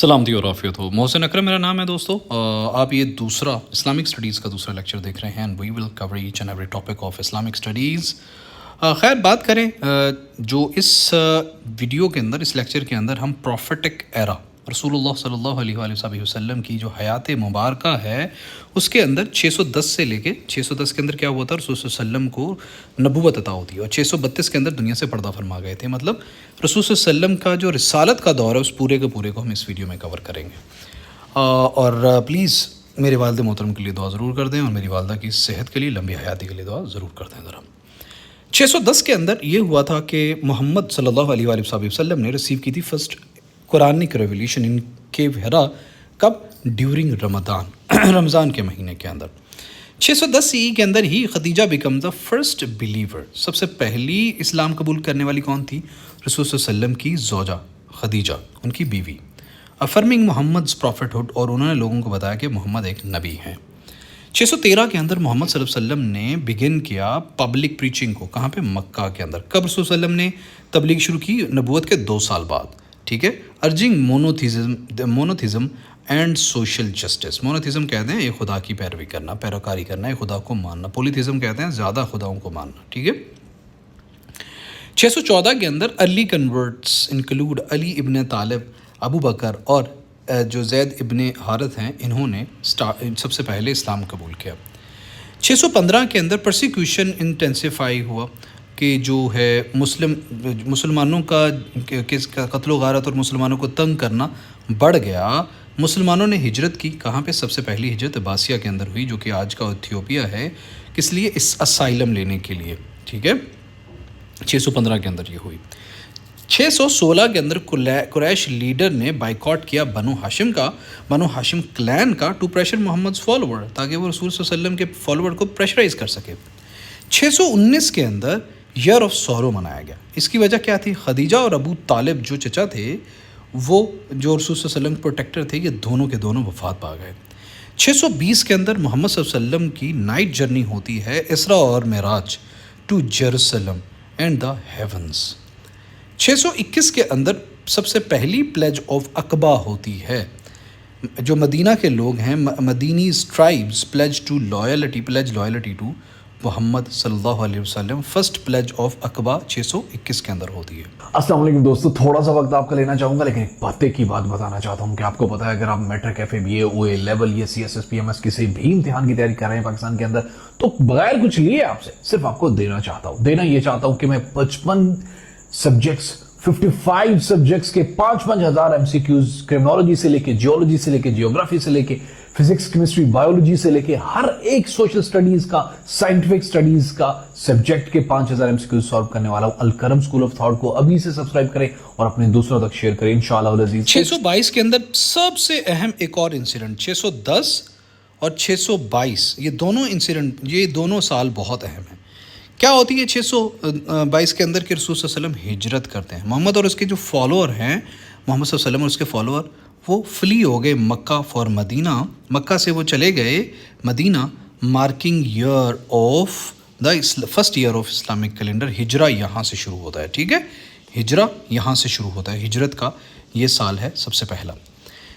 سلامتی اور عافیت ہو. محسن اکرم میرا نام ہے دوستو. آپ یہ دوسرا اسلامک اسٹڈیز کا دوسرا لیکچر دیکھ رہے ہیں. And we will cover each and every topic of Islamic studies. خیر بات کریں جو اس ویڈیو کے اندر، اس لیکچر کے اندر ہم پروفیٹک ایرا، رسول اللہ صلی اللہ علیہ وآلہ وسلم کی جو حیات مبارکہ ہے اس کے اندر 610 سے لے کے 610 کے اندر کیا ہوا تھا، رسول صلی اللہ علیہ وسلم کو نبوت عطا ہوتی ہے، اور 632 کے اندر دنیا سے پردہ فرما گئے تھے. مطلب رسول صلی اللہ علیہ وسلم کا جو رسالت کا دور ہے اس پورے کے پورے کو ہم اس ویڈیو میں کور کریں گے. اور پلیز میرے والد محترم کے لیے دعا ضرور کر دیں، اور میری والدہ کی صحت کے لیے، لمبی حیاتی کے لیے دعا ضرور کر دیں. ذرا 610 کے اندر یہ ہوا تھا کہ محمد صلی اللہ علیہ وآلہ وسلم نے ریسیو کی تھی فرسٹ قرآنک ریولیشن ان کیو ہرا. کب؟ ڈیورنگ رمضان کے مہینے کے اندر. 610 کے اندر ہی Khadija became the first believer. سب سے پہلی اسلام قبول کرنے والی کون تھی؟ رسول صلی اللہ علیہ وسلم کی زوجہ خدیجہ، ان کی بیوی. افرمنگ محمد's prophethood، اور انہوں نے لوگوں کو بتایا کہ محمد ایک نبی ہیں. 613 کے اندر محمد صلی اللہ علیہ وسلم نے بگن کیا پبلک پریچنگ کو. کہاں پہ؟ مکہ کے اندر. کب رسول صلی اللہ علیہ وسلم نے تبلیغ شروع کی؟ نبوت کے 2 سال بعد. ٹھیک ہے. Urging monotheism and social justice. Monotheism کہتے ہیں ایک خدا کی پیروی کرنا، پیروکاری کرنا، ایک خدا کو ماننا. پولیتھیزم کہتے ہیں زیادہ خداؤں کو ماننا. ٹھیک ہے. 614 کے اندر ارلی کنورٹس انکلوڈ علی ابن طالب، ابو بکر اور جو زید ابن حارث ہیں، انہوں نے سب سے پہلے اسلام قبول کیا. 615 کے اندر پرسیکیوشن انٹینسیفائی ہوا کہ جو ہے مسلمانوں کا قتل و غارت اور مسلمانوں کو تنگ کرنا بڑھ گیا. مسلمانوں نے ہجرت کی. کہاں پہ؟ سب سے پہلی ہجرت عباسیہ کے اندر ہوئی، جو کہ آج کا ایتھیوپیا ہے. کس لیے؟ اس اسائلم لینے کے لیے. ٹھیک ہے. 615 کے اندر یہ ہوئی. 616 کے اندر قریش لیڈر نے بائیکاٹ کیا بنو ہاشم کلین کا ٹو پریشر محمد فالوور، تاکہ وہ رسول صلی اللہ علیہ وسلم کے فالوور کو پریشرائز کر سکے. 619 کے اندر ایئر آف سورو منایا گیا. اس کی وجہ کیا تھی؟ خدیجہ اور ابو طالب جو چچا تھے، وہ جو رسول صلی اللہ علیہ وسلم کے پروٹیکٹر تھے، یہ دونوں کے دونوں وفات پا گئے. 620 کے اندر محمد صلی اللہ علیہ وسلم کی نائٹ جرنی ہوتی ہے، اسرا اور معراج to Jerusalem and the heavens. 621 کے اندر سب سے پہلی پلیج آف عقبہ ہوتی ہے. جو مدینہ کے لوگ ہیں، مدینیز ٹرائبز پلیج لائلٹی ٹو محمد صلی اللہ علیہ وسلم. فرسٹ پلیج آف عقبہ 621 کے اندر ہوتی ہے. السلام علیکم دوستو، تھوڑا سا وقت آپ کا لینا چاہوں گا، لیکن ایک پتے کی بات بتانا چاہتا ہوں کہ آپ کو پتا ہے اگر آپ matric F A B A O A level یا C S S P M S کسی بھی امتحان کی تیاری کر رہے ہیں پاکستان کے اندر، تو بغیر کچھ لیے آپ سے صرف آپ کو دینا یہ چاہتا ہوں کہ میں 55 سبجیکٹس 55 سبجیکٹس کے 5,000 ایم سی کیوز، کرمنالوجی سے لے کے جیولوجی سے لے کے جیوگرافی سے لے کے فزکس، کیمسٹری، بایولوجی سے لے کے ہر ایک سوشل سٹڈیز کا، سائنٹیفک سٹڈیز کا سبجیکٹ کے 5,000 ایم سی کیوز سالو کرنے والا ہوں. الکرم اسکول آف تھاٹ کو ابھی سے سبسکرائب کریں اور اپنے دوسروں تک شیئر کریں انشاءاللہ العزیز. 622 کے اندر سب سے اہم ایک اور انسیڈنٹ، 610 اور 622، یہ دونوں انسیڈنٹ، یہ دونوں سال بہت اہم ہیں. کیا ہوتی ہے 622 کے اندر کہ رسول صلی اللہ علیہ وسلم ہجرت کرتے ہیں. محمد اور اس کے جو فالوور ہیں، محمد صلی اللہ علیہ وسلم اور اس کے فالوور، وہ فلی ہو گئے مکہ فار مدینہ. مکہ سے وہ چلے گئے Medina, marking year of the first year of Islamic calendar. ہجرہ یہاں سے شروع ہوتا ہے. ٹھیک ہے. ہجرہ یہاں سے شروع ہوتا ہے. ہجرت کا یہ سال ہے سب سے پہلا.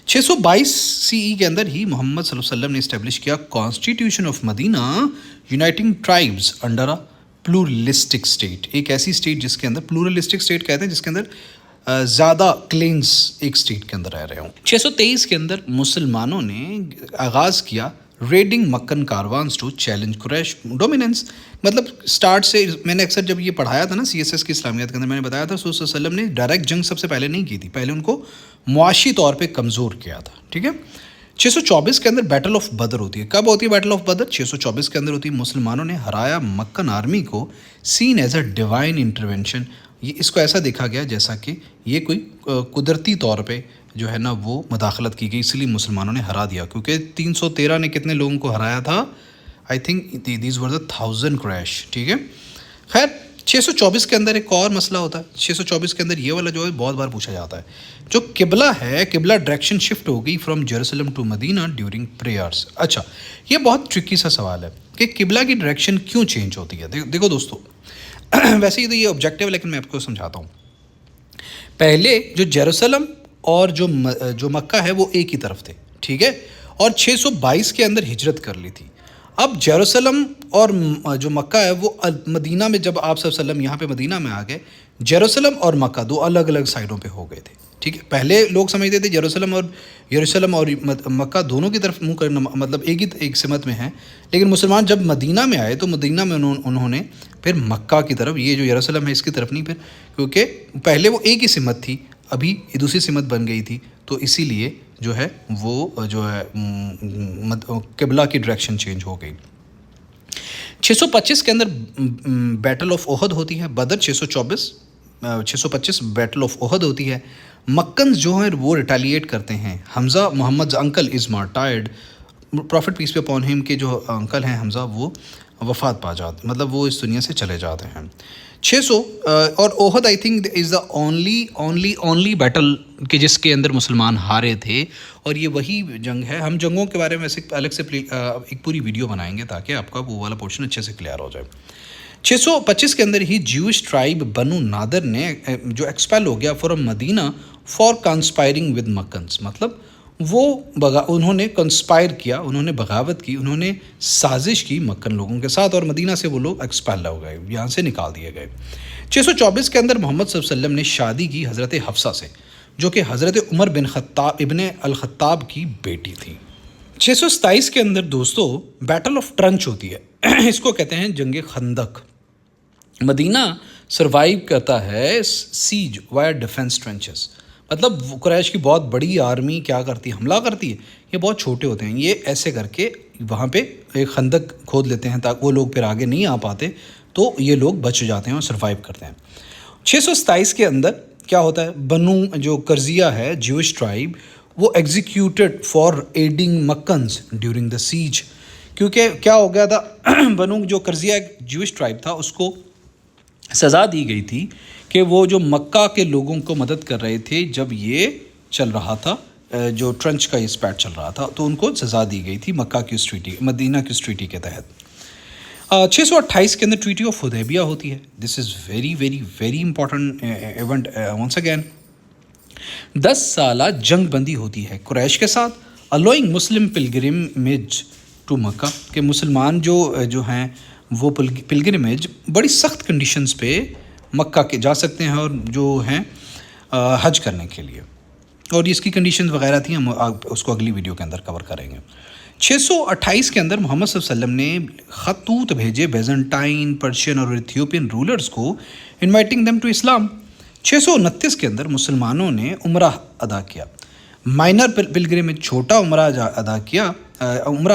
622 سی ای کے اندر ہی محمد صلی اللہ علیہ وسلم نے اسٹیبلش کیا constitution of Medina uniting tribes under a pluralistic state. ایک ایسی اسٹیٹ جس کے اندر پلورلسٹک اسٹیٹ کہتے ہیں، جس کے اندر زیادہ کلینز ایک اسٹیٹ کے اندر رہ رہے ہوں. 623 کے اندر مسلمانوں نے آغاز کیا raiding Meccan caravans to challenge Quraysh dominance. مطلب سٹارٹ سے میں نے اکثر جب یہ پڑھایا تھا نا سی ایس ایس کی اسلامیات کے اندر، میں نے بتایا تھا رسول صلی اللہ علیہ وسلم نے ڈائریکٹ جنگ سب سے پہلے نہیں کی تھی، پہلے ان کو معاشی طور پہ کمزور کیا تھا. ٹھیک ہے. 624 کے اندر بیٹل آف بدر ہوتی ہے. کب ہوتی ہے بیٹل آف بدر؟ 624 کے اندر ہوتی ہے. مسلمانوں نے ہرایا مکن آرمی کو، seen as a divine intervention. یہ اس کو ایسا دیکھا گیا جیسا کہ یہ کوئی قدرتی طور پہ جو ہے نا وہ مداخلت کی گئی، اس لیے مسلمانوں نے ہرا دیا. کیونکہ 313 نے کتنے لوگوں کو ہرایا تھا؟ I think these were the 1000 crash. ٹھیک ہے. خیر 624 کے اندر ایک اور مسئلہ ہوتا ہے. 624 کے اندر یہ والا جو ہے بہت بار پوچھا جاتا ہے، جو قبلہ ہے، قبلہ ڈائریکشن شفٹ ہو گئی from Jerusalem to Medina during prayers. اچھا، یہ بہت ٹرکی سا سوال ہے کہ قبلہ کی ڈائریکشن کیوں چینج ہوتی ہے. دیکھو دوستو، ویسے ہی تو یہ آبجیکٹیو ہے، لیکن میں آپ کو سمجھاتا ہوں. پہلے جو جیروسلم اور جو مکہ ہے وہ ایک ہی طرف تھے، ٹھیک ہے، اور 622 کے اندر ہجرت کر لی تھی۔ اب جیروسلم اور جو مکہ ہے وہ مدینہ میں، جب آپ صلی اللہ علیہ وسلم یہاں پہ مدینہ میں آ گئے، جیروسلم اور مکہ دو الگ الگ سائڈوں پہ ہو گئے تھے، ٹھیک ہے۔ پہلے لوگ سمجھتے تھے یروشلم اور مکہ دونوں کی طرف منہ کرنا، مطلب ایک سمت میں ہیں، لیکن مسلمان جب مدینہ میں آئے تو مدینہ میں انہوں نے پھر مکہ کی طرف، یہ جو یروشلم ہے اس کی طرف نہیں، پھر کیونکہ پہلے وہ ایک ہی سمت تھی، ابھی دوسری سمت بن گئی تھی، تو اسی لیے جو ہے وہ جو ہے قبلہ کی ڈائریکشن چینج ہو گئی۔ 625 کے اندر بیٹل آف احد ہوتی ہے، بدر 625 بیٹل آف احد ہوتی ہے۔ مکنز جو ہیں وہ ریٹیلیٹ کرتے ہیں، حمزہ محمد انکل از مارٹائرڈ، پروفٹ پیس پہ اپون ہم کے جو انکل ہیں حمزہ وہ وفات پا جاتے، مطلب وہ اس دنیا سے چلے جاتے ہیں۔ 600 اور Uhud I think is the only battle کہ جس کے اندر مسلمان ہارے تھے، اور یہ وہی جنگ ہے۔ ہم جنگوں کے بارے میں الگ سے ایک پوری ویڈیو بنائیں گے تاکہ آپ کا وہ والا پورشن اچھے سے کلیئر ہو جائے۔ 625 کے اندر ہی جیوش ٹرائب بنو نادر نے جو ایکسپیل ہو گیا فرام مدینہ فار کنسپائرنگ ود مکنز، مطلب وہ انہوں نے کنسپائر کیا، انہوں نے بغاوت کی، انہوں نے سازش کی مکن لوگوں کے ساتھ، اور مدینہ سے وہ لوگ ایکسپیل ہو گئے، یہاں سے نکال دیے گئے۔ 624 کے اندر محمد صلی اللہ علیہ وسلم نے شادی کی حضرت حفصہ سے، جو کہ حضرت عمر ابن الخطاب کی بیٹی تھی۔ 627 کے اندر دوستو بیٹل آف ٹرنچ ہوتی ہے، اس کو کہتے ہیں جنگ خندق۔ مدینہ سروائیو کرتا ہے سیج وائر ڈیفنس ٹرنچز، مطلب قریش کی بہت بڑی آرمی کیا کرتی ہے، حملہ کرتی ہے، یہ بہت چھوٹے ہوتے ہیں، یہ ایسے کر کے وہاں پہ ایک خندق کھود لیتے ہیں تاکہ وہ لوگ پھر آگے نہیں آ پاتے، تو یہ لوگ بچ جاتے ہیں اور سروائیو کرتے ہیں۔ 627 کے اندر کیا ہوتا ہے، بنو جو کرزیہ ہے جیوش ٹرائب، وہ ایگزیکیوٹڈ فار ایڈنگ مکنز ڈیورنگ دا سیج، کیونکہ کیا ہو گیا تھا، بنو جو کرزیہ جیوش ٹرائب تھا اس کو سزا دی گئی تھی کہ وہ جو مکہ کے لوگوں کو مدد کر رہے تھے جب یہ چل رہا تھا، جو ٹرنچ کا یہ اسپیٹ چل رہا تھا، تو ان کو سزا دی گئی تھی مکہ کی اس ٹریٹی، مدینہ کی اس ٹریٹی کے تحت۔ 628 کے اندر ٹریٹی آف حدیبیہ ہوتی ہے، this is very very very important event once again. 10 سالہ جنگ بندی ہوتی ہے قریش کے ساتھ، allowing مسلم پلگرمیج ٹو مکہ، کہ مسلمان جو ہیں وہ پلگرمیج بڑی سخت کنڈیشنز پہ مکہ کے جا سکتے ہیں، اور جو ہیں حج کرنے کے لیے، اور اس کی کنڈیشنز وغیرہ تھیں، ہم اس کو اگلی ویڈیو کے اندر کور کریں گے۔ 628 کے اندر محمد صلی اللہ علیہ وسلم نے خطوط بھیجے بیزنٹائن، پرشین اور ایتھیوپین رولرز کو، انوائٹنگ دیم ٹو اسلام۔ 629 کے اندر مسلمانوں نے عمرہ ادا کیا، مائنر پلگرمیج، چھوٹا عمرہ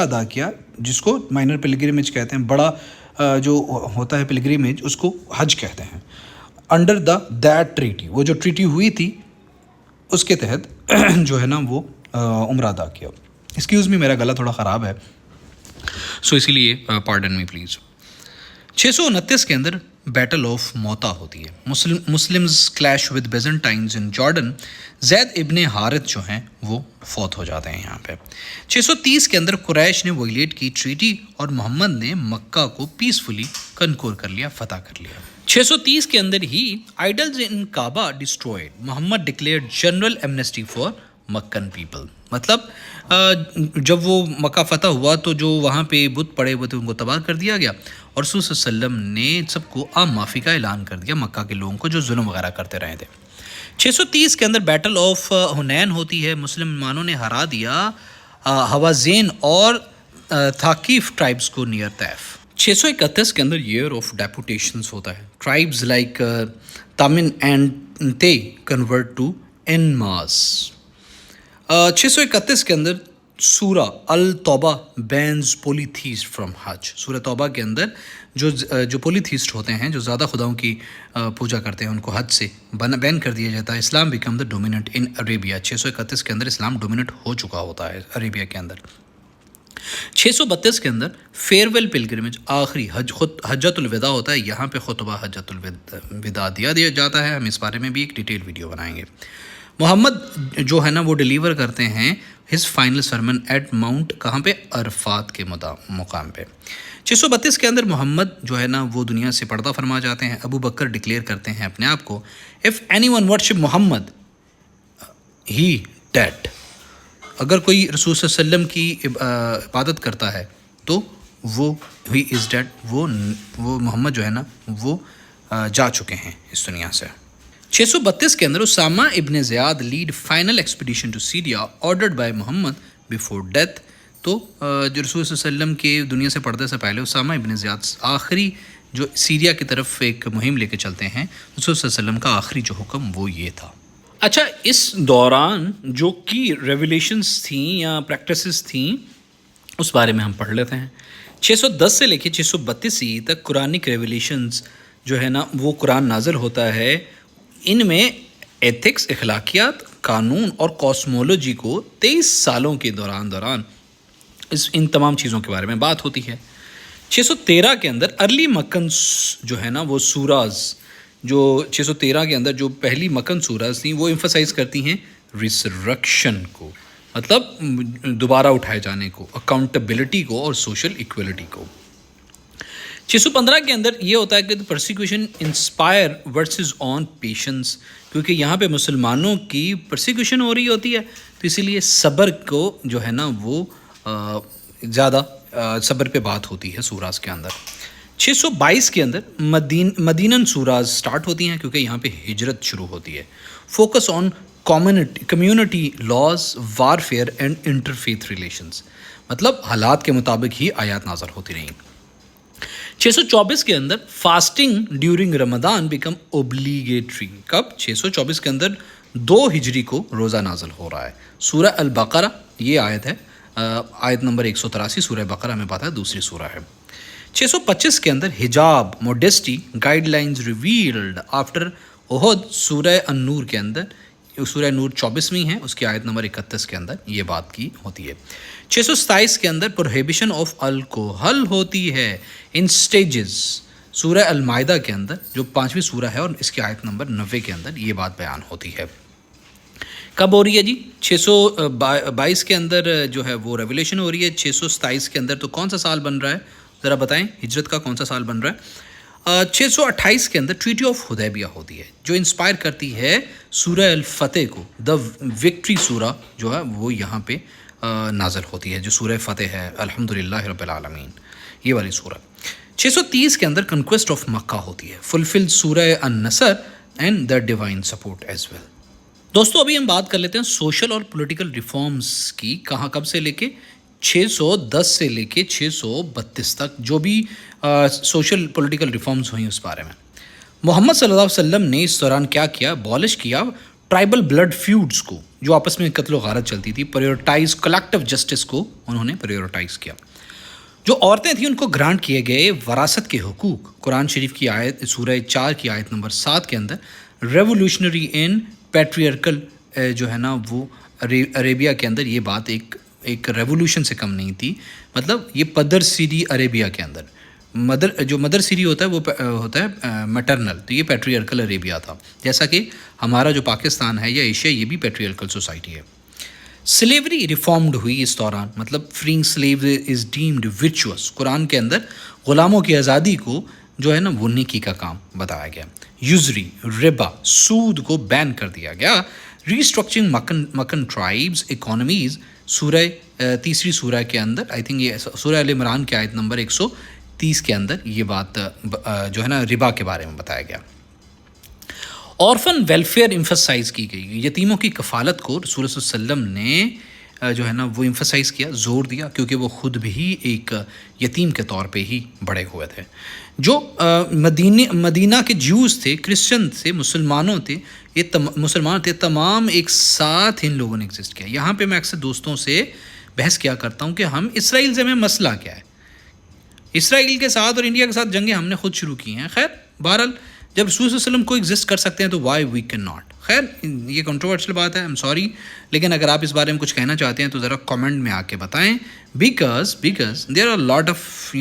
ادا کیا جس کو مائنر پلگرمیج کہتے ہیں، بڑا جو ہوتا ہے پلگرمیج اس کو حج کہتے ہیں۔ انڈر دیٹ ٹریٹی، وہ جو ٹریٹی ہوئی تھی اس کے تحت جو ہے نا وہ عمرہ ادا کیا۔ ایکسکیوز می، میرا گلا تھوڑا خراب ہے، سو اسی لیے پارڈن می پلیز۔ 629 کے اندر بیٹل آف موتا ہوتی ہے، Muslims clash with Byzantines in Jordan, Zayd ibn Harith جو ہیں وہ فوت ہو جاتے ہیں یہاں پہ۔ 630 کے اندر قریش نے وائلیٹ کی ٹریٹی، اور محمد نے مکہ کو پیسفلی کنکور کر لیا، فتح کر لیا۔ 630 کے اندر ہی idols in Kaaba destroyed, Muhammad declared general amnesty for Meccan people, مطلب جب وہ مکہ فتح ہوا تو جو وہاں پہ بت پڑے ہوئے تھے ان کو تباہ کر دیا گیا، اور رسول صلی اللہ علیہ وسلم نے سب کو عام معافی کا اعلان کر دیا مکہ کے لوگوں کو جو ظلم وغیرہ کرتے رہے تھے۔ 630 کے اندر بیٹل آف حنین ہوتی ہے، مسلمانوں نے ہرا دیا حوازین اور تھاکیف ٹرائبز کو نیئر طیف۔ 631 کے اندر ایئر آف ڈیپوٹیشنز ہوتا ہے، ٹرائبز لائک تامن اینڈ تے کنورٹ ٹو انماس۔ 631 کے اندر سورہ التوبہ بینز پولیتھیسٹ فرام حج، سورہ توبہ کے اندر جو پولیتھیسٹ ہوتے ہیں، جو زیادہ خداؤں کی پوجا کرتے ہیں، ان کو حج سے بین کر دیا جاتا ہے۔ اسلام بیکم دا ڈومیننٹ ان عربیہ، 631 کے اندر اسلام ڈومیننٹ ہو چکا ہوتا ہے عربیہ کے اندر۔ 632 کے اندر فیئرویل پلگرمیج، آخری حجۃ الوداع ہوتا ہے، یہاں پہ خطبہ حجۃ الوداع دیا جاتا ہے، ہم اس بارے میں بھی ایک ڈیٹیل ویڈیو بنائیں گے۔ محمد جو ہے نا وہ ڈیلیور کرتے ہیں his final sermon at mount, کہاں پہ، عرفات کے مقام پہ۔ 632 کے اندر محمد جو ہے نا وہ دنیا سے پردہ فرما جاتے ہیں، ابو بکر ڈکلیئر کرتے ہیں اپنے آپ کو، if any one worship Muhammad he did. اگر کوئی رسول صلی اللہ علیہ وسلم کی عبادت کرتا ہے تو وہ ہی از ڈیڈ، وہ محمد جو ہے نا وہ جا چکے ہیں اس دنیا سے. 632 کے اندر Usama ibn Ziyad led final expedition to Syria ordered by Muhammad before death. تو جو رسول صلی اللہ علیہ وسلم کے دنیا سے پردے سے پہلے اسامہ ابن زیاد آخری جو سیریا کی طرف ایک مہم لے کے چلتے ہیں، رسول صلی اللہ علیہ وسلم کا آخری جو حکم وہ یہ تھا. اچھا، اس دوران جو کی ریولیشنز تھیں یا پریکٹسز تھیں اس بارے میں ہم پڑھ لیتے ہیں. 610 سے لے کے 632 تک قرآنک ریولیشنز جو ہے نا وہ قرآن نازل ہوتا ہے. ان میں ایتھکس، اخلاقیات، قانون اور کاسمولوجی کو 23 سالوں کے دوران ان تمام چیزوں کے بارے میں بات ہوتی ہے. 613 کے اندر ارلی مکن جو ہے نا وہ سوراز، جو 613 کے اندر جو پہلی مکن سوراز تھیں وہ ایمفسائز کرتی ہیں ریسرکشن کو، مطلب دوبارہ اٹھائے جانے کو، اکاؤنٹیبلٹی کو اور سوشل ایکویلٹی کو. 615 کے اندر یہ ہوتا ہے کہ پرسیکیوشن انسپائر ورسز آن پیشنس، کیونکہ یہاں پہ مسلمانوں کی پرسیکیوشن ہو رہی ہوتی ہے تو اسی لیے صبر کو جو ہے نا وہ زیادہ صبر پہ بات ہوتی ہے سوراز کے اندر. 622 کے اندر مدینن سوراز سٹارٹ ہوتی ہیں کیونکہ یہاں پہ ہجرت شروع ہوتی ہے. Focus on community laws, warfare and interfaith relations, مطلب حالات کے مطابق ہی آیات نازل ہوتی رہیں. 624 کے اندر فاسٹنگ ڈیورنگ رمضان بیکم اوبلیگیٹری. کب؟ 624 کے اندر 2 ہجری کو روزہ نازل ہو رہا ہے. سورہ البقرہ یہ آیت ہے، آیت نمبر 183 سورہ بقرہ میں پتہ ہے دوسری سورہ ہے. 625 کے اندر hijab, modesty guidelines revealed after Uhud. سورہ النور کے اندر، سورہ نور 24ویں ہے، اس کی آیت نمبر 31 کے اندر یہ بات کی ہوتی ہے. 627 کے اندر پروہیبیشن آف الکوہل ہوتی ہے ان سٹیجز. سورہ المائدہ کے اندر جو 5ویں سورہ ہے اور اس کی آیت نمبر 90 کے اندر یہ بات بیان ہوتی ہے. کب ہو رہی ہے جی؟ 622 کے اندر جو ہے وہ ریولیشن ہو رہی ہے. 627 کے اندر تو کون سا سال بن رہا ہے ذرا بتائیں، ہجرت کا کون سا سال بن رہا ہے؟ 628 کے اندر ٹریٹی آف حدیبیہ ہوتی ہے جو انسپائر کرتی ہے سورہ الفتح کو. دا وکٹری سورہ جو ہے وہ یہاں پہ نازل ہوتی ہے، جو سورہ فتح ہے، الحمدللہ رب العالمین، یہ والی سورہ. 630 کے اندر کنکویسٹ آف مکہ ہوتی ہے. Fulfil Surah An-Nasr and the divine support as well. دوستو ابھی ہم بات کر لیتے ہیں سوشل اور پولیٹیکل ریفارمز کی. کب سے لے کے 610 سے لے کے 632 تک جو بھی سوشل پولیٹیکل ریفارمز ہوئیں اس بارے میں. محمد صلی اللہ علیہ وسلم نے اس دوران کیا کیا؟ abolish کیا ٹرائبل بلڈ فیوڈز کو جو آپس میں قتل و غارت چلتی تھی. پریورٹائز کلیکٹیو جسٹس کو انہوں نے پریورٹائز کیا. جو عورتیں تھیں ان کو گرانٹ کیے گئے وراثت کے حقوق. قرآن شریف کی آیت سورہ 4 کی آیت نمبر 7 کے اندر ریولیوشنری ان پیٹریارکل جو ہے نا وہ عربیہ کے اندر یہ بات ایک ریولیوشن سے کم نہیں تھی. مطلب یہ پدر سیری عربیہ کے اندر مدر سیری ہوتا ہے وہ ہوتا ہے میٹرنل، تو یہ پیٹریارکل عربیہ تھا. جیسا کہ ہمارا جو پاکستان ہے یا ایشیا یہ بھی پیٹریارکل سوسائٹی ہے. سلیوری ریفارمڈ ہوئی اس دوران، مطلب فریئنگ سلیو از ڈیمڈ ورچوس. قرآن کے اندر غلاموں کی آزادی کو جو ہے نا وہ نیکی کا کام بتایا گیا. یوزری، ربا، سود کو بین کر دیا گیا. Restructuring Meccan tribes economies. سورہ تیسری سورہ کے اندر آئی تھنک یہ سورہ ال عمران کے آیت نمبر 130 کے اندر یہ بات جو ہے نا ربا کے بارے میں بتایا گیا. آرفن ویلفیئر ایمفسائز کی گئی. یتیموں کی کفالت کو رسول صلی اللہ علیہ وسلم نے جو ہے نا وہ ایمفسائز کیا، زور دیا، کیونکہ وہ خود بھی ایک یتیم کے طور پہ ہی بڑے ہوئے تھے. جو مدینہ کے جیوز تھے، کرسچن تھے، مسلمان تھے، تمام ایک ساتھ ان لوگوں نے ایگزسٹ کیا. یہاں پہ میں اکثر دوستوں سے بحث کیا کرتا ہوں کہ ہم اسرائیل سے ہمیں مسئلہ کیا ہے. اسرائیل کے ساتھ اور انڈیا کے ساتھ جنگیں ہم نے خود شروع کی ہیں. خیر بہرحال جب رسول صلی اللہ علیہ وسلم کو ایگزسٹ کر سکتے ہیں تو وائی وی کین ناٹ. خیر یہ کنٹروورشل بات ہے، ایم سوری، لیکن اگر آپ اس بارے میں کچھ کہنا چاہتے ہیں تو ذرا کامنٹ میں آ کے بتائیں. Because there are lot of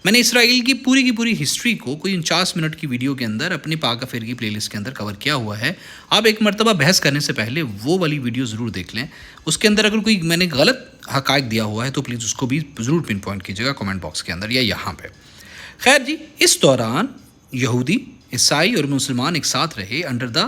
میں نے اسرائیل کی پوری ہسٹری کو کوئی 49 منٹ کی ویڈیو کے اندر اپنی پاک افیر کی پلے لسٹ کے اندر کور کیا ہوا ہے. آپ ایک مرتبہ بحث کرنے سے پہلے وہ والی ویڈیو ضرور دیکھ لیں. اس کے اندر اگر کوئی میں نے غلط حقائق دیا ہوا ہے تو پلیز اس کو بھی ضرور پن پوائنٹ کیجیے گا کامنٹ باکس کے اندر یا یہاں پہ. خیر جی، اس دوران یہودی، عیسائی اور مسلمان ایک ساتھ رہے انڈر دا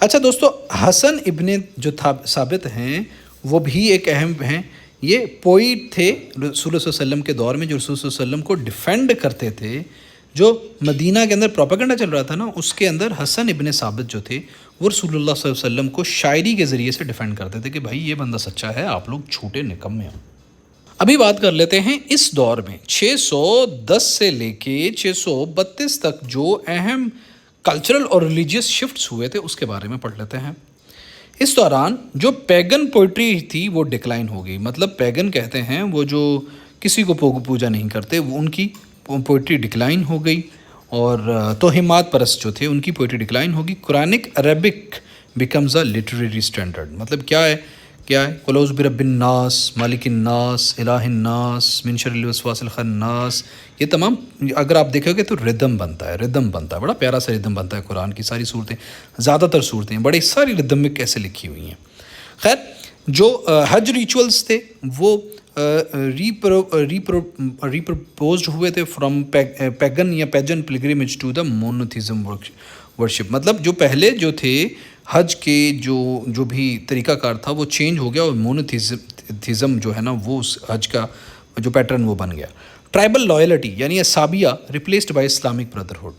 اچھا دوستو، حسن ابن جو ثابت ہیں وہ بھی ایک اہم ہیں. یہ پوئٹ تھے رسول اللہ صلی اللہ علیہ وسلم کے دور میں، جو رسول صلی اللہ علیہ وسلم کو ڈیفینڈ کرتے تھے. جو مدینہ کے اندر پروپیگنڈا چل رہا تھا نا، اس کے اندر حسن ابن ثابت جو تھے وہ رسول اللہ صلی اللہ علیہ وسلم کو شاعری کے ذریعے سے ڈیفینڈ کرتے تھے کہ بھائی یہ بندہ سچا ہے، آپ لوگ جھوٹے نکمے ہو. ابھی بات کر لیتے ہیں اس دور میں 610 سے لے کے 632 تک جو اہم کلچرل اور ریلیجیس شفٹس ہوئے تھے اس کے بارے میں پڑھ لیتے ہیں. اس دوران جو پیگن پوئٹری تھی وہ ڈکلائن ہو گئی. مطلب پیگن کہتے ہیں وہ جو کسی کو پوجا نہیں کرتے، وہ ان کی پوئٹری ڈکلائن ہو گئی، اور توہمات پرست جو تھے ان کی پوئٹری ڈکلائن ہوگی. Quranic Arabic becomes a literary standard. مطلب کیا ہے قلوز برب الناس، مالک الناس، الہ الناس، من شر الوسواس الخناس، یہ تمام اگر آپ دیکھو گے تو ردم بنتا ہے، بڑا پیارا سا ردم بنتا ہے. قرآن کی ساری صورتیں، زیادہ تر صورتیں بڑی ساری ردمک کیسے لکھی ہوئی ہیں. خیر، جو حج ریچولز تھے وہ ریپروپوزڈ ہوئے تھے فرام پیگن یا pagan pilgrimage to the monotheism worship. مطلب جو پہلے جو تھے حج کے جو بھی طریقہ کار تھا وہ چینج ہو گیا، اور مونوتھیزم جو ہے نا وہ اس حج کا جو پیٹرن وہ بن گیا. ٹرائبل لائلٹی یعنی اسابیہ ریپلیسڈ بائی اسلامک بردرہڈ.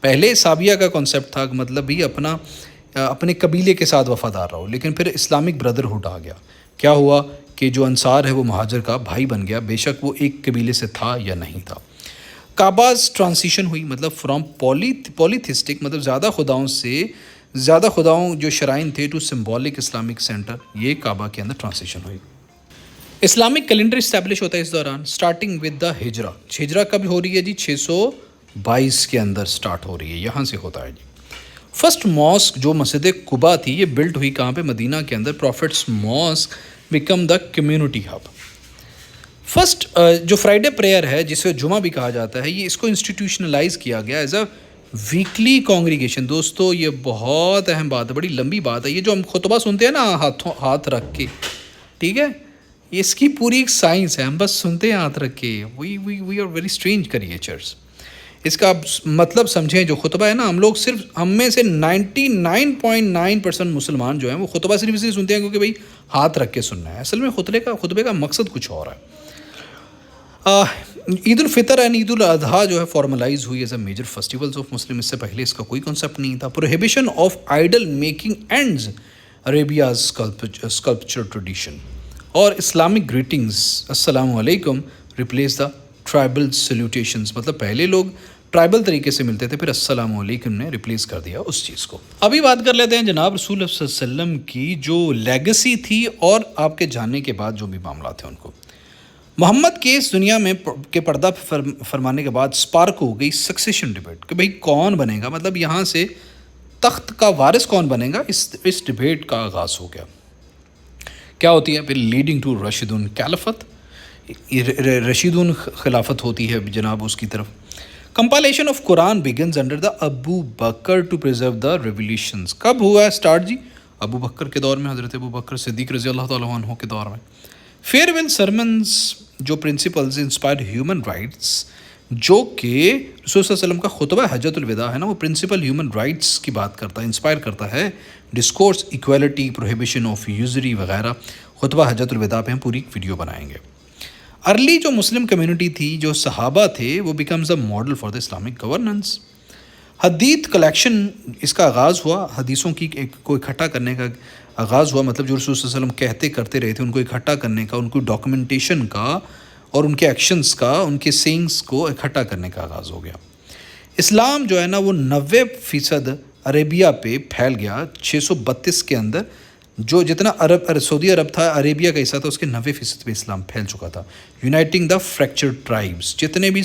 پہلے اسابیہ کا کانسیپٹ تھا، مطلب بھی اپنے قبیلے کے ساتھ وفادار رہو، لیکن پھر اسلامک بردرہڈ آ گیا. کیا ہوا کہ جو انصار ہے وہ مہاجر کا بھائی بن گیا، بے شک وہ ایک قبیلے سے تھا یا نہیں تھا. کعباز ٹرانزیشن ہوئی، مطلب فرام پولیتھسٹک، مطلب زیادہ خداؤں سے زیادہ خداؤں جو شرائن تھے، ٹو سمبولک اسلامک سینٹر، یہ کعبہ کے اندر ٹرانزیشن ہوئی. اسلامک کیلنڈر اسٹیبلش ہوتا ہے اس دوران، اسٹارٹنگ ود دا ہجرہ. ہجرہ کب ہو رہی ہے جی؟ 622 کے اندر سٹارٹ ہو رہی ہے، یہاں سے ہوتا ہے جی. فرسٹ ماسک جو مسجد قباء تھی یہ بلڈ ہوئی کہاں پہ؟ مدینہ کے اندر. Prophet's mosque became the community hub. First جو فرائیڈے پریئر ہے جسے جمعہ بھی کہا جاتا ہے، یہ اس کو انسٹیٹیوشنلائز کیا گیا ایز اے ویکلی کانگریگیشن. دوستو یہ بہت اہم بات ہے، بڑی لمبی بات ہے. یہ جو ہم خطبہ سنتے ہیں نا ہاتھ رکھ کے، ٹھیک ہے، اس کی پوری ایک سائنس ہے. ہم بس سنتے ہیں ہاتھ رکھ کے. We are very strange creatures. اس کا مطلب سمجھیں، جو خطبہ ہے نا، ہم میں سے 99.9% مسلمان جو ہیں وہ خطبہ صرف اس لیے سنتے ہیں کیونکہ بھائی ہاتھ رکھ کے سننا ہے. اصل میں خطبے کا مقصد کچھ اور ہے. عید الفطر اینڈ عید الاضحیٰ جو ہے فارملائز ہوئی as a major festivals of Muslim. اس سے پہلے اس کا کوئی کانسیپٹ نہیں تھا. Prohibition of idol making ends Arabia's sculpture tradition. اور اسلامک گریٹنگز السلام علیکم ریپلیس دا ٹرائبل سلیوٹیشنز. مطلب پہلے لوگ ٹرائبل طریقے سے ملتے تھے، پھر السلام علیکم نے ریپلیس کر دیا اس چیز کو. ابھی بات کر لیتے ہیں جناب رسول اللہ صلی اللہ علیہ وسلم کی جو لیگسی تھی اور آپ کے جانے کے بعد جو بھی معاملات ہیں ان کو. محمد کے اس دنیا میں کے پردہ فرمانے کے بعد سپارک ہو گئی سکسیشن ڈیبیٹ کہ بھئی کون بنے گا، مطلب یہاں سے تخت کا وارث کون بنے گا. اس ڈیبیٹ کا آغاز ہو گیا. کیا ہوتی ہے پھر؟ لیڈنگ ٹو رشیدون خلافت. رشیدون خلافت ہوتی ہے جناب اس کی طرف. Compilation of Quran begins under the Abu Bakr to preserve the revelations. کب ہوا ہے اسٹارٹ جی؟ ابو بکر کے دور میں، حضرت ابو بکر صدیق رضی اللہ تعالیٰ عنہ کے دور میں. فیئر ویل سرمنز جو پرنسپلز انسپائرڈ ہیومن رائٹس، جو کہ رسول صلی اللہ علیہ وسلم کا خطبہ حجۃ الوداع ہے نا، وہ پرنسپل ہیومن رائٹس کی بات کرتا ہے، انسپائر کرتا ہے. Discourse, equality, prohibition of usury وغیرہ. خطبہ حجۃ الوداع پہ ہم پوری ویڈیو بنائیں گے. ارلی جو مسلم کمیونٹی تھی، جو صحابہ تھے، وہ becomes a model for the Islamic governance. حدیث کلیکشن اس کا آغاز ہوا، حدیثوں کو اکٹھا کرنے کا آغاز ہوا. مطلب جو رسول صلی اللہ علیہ وسلم کرتے رہے تھے ان کو اکٹھا کرنے کا، ان کو ڈاکومنٹیشن کا اور ان کے ایکشنز کا، ان کے سینگز کو اکٹھا کرنے کا آغاز ہو گیا. اسلام جو ہے نا وہ 90% عربیہ پہ پھیل گیا. 632 کے اندر جو جتنا سعودی عرب تھا، عربیہ کا حصہ تھا، اس کے 90% پہ اسلام پھیل چکا تھا. یونائٹنگ دا فریکچرڈ ٹرائبس. جتنے بھی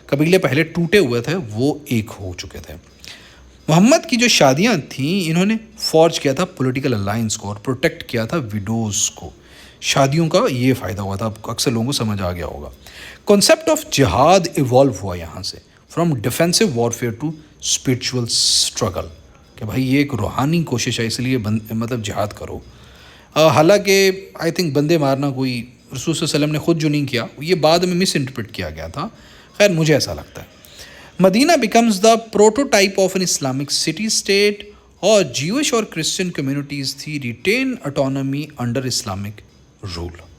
قبیلے پہلے ٹوٹے ہوئے تھے وہ ایک ہو چکے تھے. محمد کی جو شادیاں تھیں، انہوں نے فورج کیا تھا پولیٹیکل الائنس کو اور پروٹیکٹ کیا تھا ویڈوز کو. شادیوں کا یہ فائدہ ہوا تھا، اکثر لوگوں کو سمجھ آ گیا ہوگا. کانسیپٹ آف جہاد ایوالو ہوا یہاں سے، from defensive warfare to spiritual struggle, کہ بھائی یہ ایک روحانی کوشش ہے، اس لیے مطلب جہاد کرو. حالانکہ آئی تھنک بندے مارنا کوئی رسول صلی اللہ علیہ وسلم نے خود جو نہیں کیا، یہ بعد میں مس انٹرپریٹ کیا گیا تھا. خیر مجھے ایسا لگتا ہے. Medina becomes the prototype of an Islamic city state اور جیوش اور کرسچن کمیونٹیز تھی retain autonomy under Islamic role.